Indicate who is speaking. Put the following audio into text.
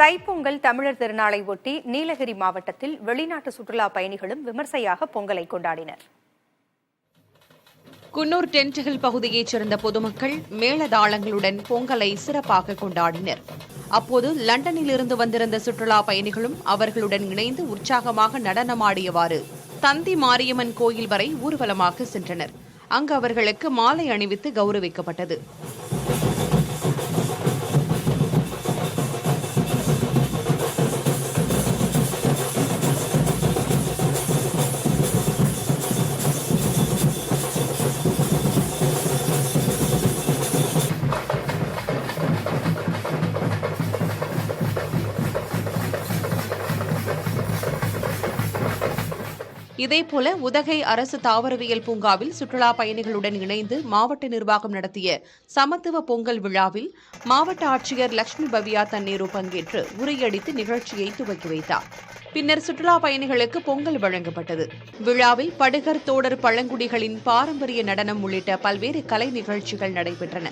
Speaker 1: தைப்பொங்கல் தமிழர் திருநாளை ஒட்டி நீலகிரி மாவட்டத்தில் வெளிநாட்டு சுற்றுலா பயணிகளும் விமர்சையாக பொங்கலை கொண்டாடினர்.
Speaker 2: குன்னூர் டென்ட்ஹில் பகுதியைச் சேர்ந்த பொதுமக்கள் மேளதாளங்களுடன் பொங்கலை சிறப்பாக கொண்டாடினர். அப்போது லண்டனில் இருந்து வந்திருந்த சுற்றுலா பயணிகளும் அவர்களுடன் இணைந்து உற்சாகமாக நடனமாடியவாறு தந்தி மாரியம்மன் கோயில் வரை ஊர்வலமாக சென்றனர். அங்கு அவர்களுக்கு மாலை அணிவித்து கௌரவிக்கப்பட்டது. இதேபோல உதகை அரசு தாவரவியல் பூங்காவில் சுற்றுலா பயணிகளுடன் இணைந்து மாவட்ட நிர்வாகம் நடத்திய சமத்துவ பொங்கல் விழாவில் மாவட்ட ஆட்சியர் லட்சுமி பவ்யா தண்ணீரு பங்கேற்று உரையடித்து நிகழ்ச்சியை துவக்கி வைத்தார். பின்னர் சுற்றுலா பயணிகளுக்கு பொங்கல் வழங்கப்பட்டது. விழாவில் படுகர், தோடர், பழங்குடிகளின் பாரம்பரிய நடனம் உள்ளிட்ட பல்வேறு கலை நிகழ்ச்சிகள் நடைபெற்றன.